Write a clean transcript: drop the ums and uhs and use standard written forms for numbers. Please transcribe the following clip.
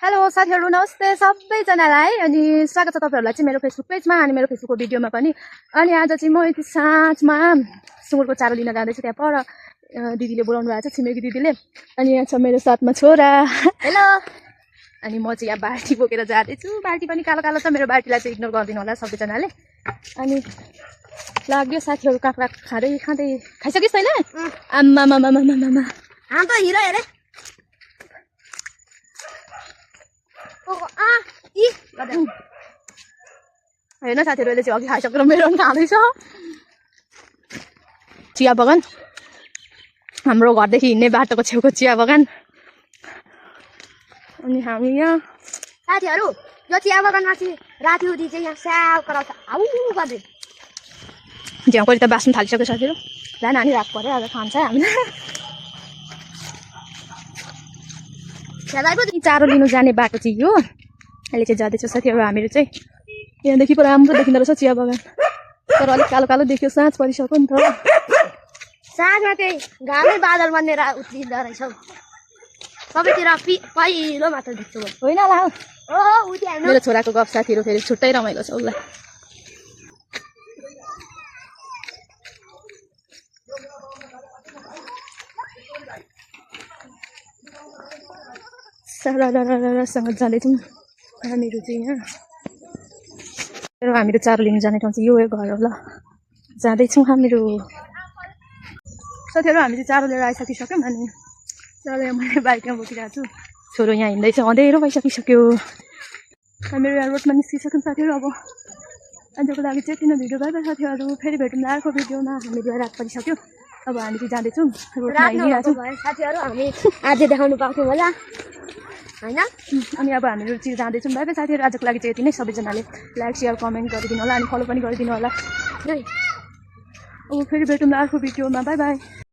Hello साथीहरु नमस्ते सबैजनालाई अनि स्वागत छ तपाईहरुलाई चाहिँ मेरो फेसबुक पेजमा अनि मेरो फेसबुकको भिडियोमा पनि। अनि आज चाहिँ म यति साँझमा सुँगुरको चारो लिन जाँदैछु। त्यहाँ पर दिदीले बोलाउनु भएको छ, छिमेकी दिदीले। अनि यहाँ छ मेरो साथमा छोरा। हेलो। अनि म चाहिँ यहाँ बाल्टी बोकेर जाँदैछु। बाल्टी पनि कालो कालो छ, मेरो बाल्टीलाई चाहिँ इग्नोर गरिदिनु होला सबैजनाले। अनि लाग्यो साथीहरु काक्रा खाँदै खाँदै खाइसकिस् तैँले? आम्मा मामा मामा मामा हाम त हिरो हेरे होइन साथीहरुले चाहिँ अघि खाइसकेर मेरो पनि खाँदैछ। चिया बगान, हाम्रो घरदेखि हिँड्ने बाटोको छेउको चिया बगान। अनि हामी यहाँ साथीहरु यो चिया बगानमा चाहिँ राति उठी चाहिँ यहाँ स्याउ कराउँछ आउ गर्दै। झ्याउकरी त बास्नु थालिसक्यो साथीहरु। ला नानी राख पर्यो, आज खान्छ हामीले। चारो लिनु जाने बाटो चाहिँ यो। अहिले चाहिँ जाँदैछ साथीहरु हामीहरू चाहिँ। यहाँदेखि पो राम्रो देखिँदो रहेछ चिया बगान, तर अलिक कालो कालो देखियो, साँझ परिसक्यो नि त। साँझमा चाहिँ घामै बादल बनेर उत्रिँदो रहेछ। सबैतिर पहिलो मात्र देख्छु होइन ला ओ उति हेर्नु। मेरो छोराको गफ साथीहरु फेरि छुट्टै रमाइलो छ उसलाई। सँग जाँदैछौँ हामीहरू चाहिँ यहाँ। हामीहरू चारो लिनु जाने ठाउँ चाहिँ यो घर हो ल। जाँदैछौँ हामीहरू साथीहरु। हामी चाहिँ चारो लिएर आइसकिसक्यौँ। अनि चारो यहाँ मैले बाइकमा बोकिरहेको छु। छोरो यहाँ हिँड्दैछ, अँधेरो भइसकिसक्यो। हामीहरू यहाँ रोडमा निस्किसक्यौँ साथीहरु। अब आजको लागि चाहिँ यति नै भिडियो। बाइ बाइ साथीहरु, फेरि भेटौँ अर्को भिडियोमा। हामीहरू रात परिसक्यो, अब हामी चाहिँ जाँदैछौँ रोडमा हिँडिरहेको छौँ साथीहरु। हामी आज देखाउनु पाउँथ्यौँ होला हैन। अनि अब हामीहरू चाहिँ जाँदैछौँ। बाइ बाइ साथीहरु, आजको लागि चाहिँ यति नै। सबैजनाले लाइक शेयर कमेन्ट गरिदिनु होला अनि फलो पनि गरिदिनु होला। अब फेरि भेटौँ अर्को भिडियोमा। Bye bye.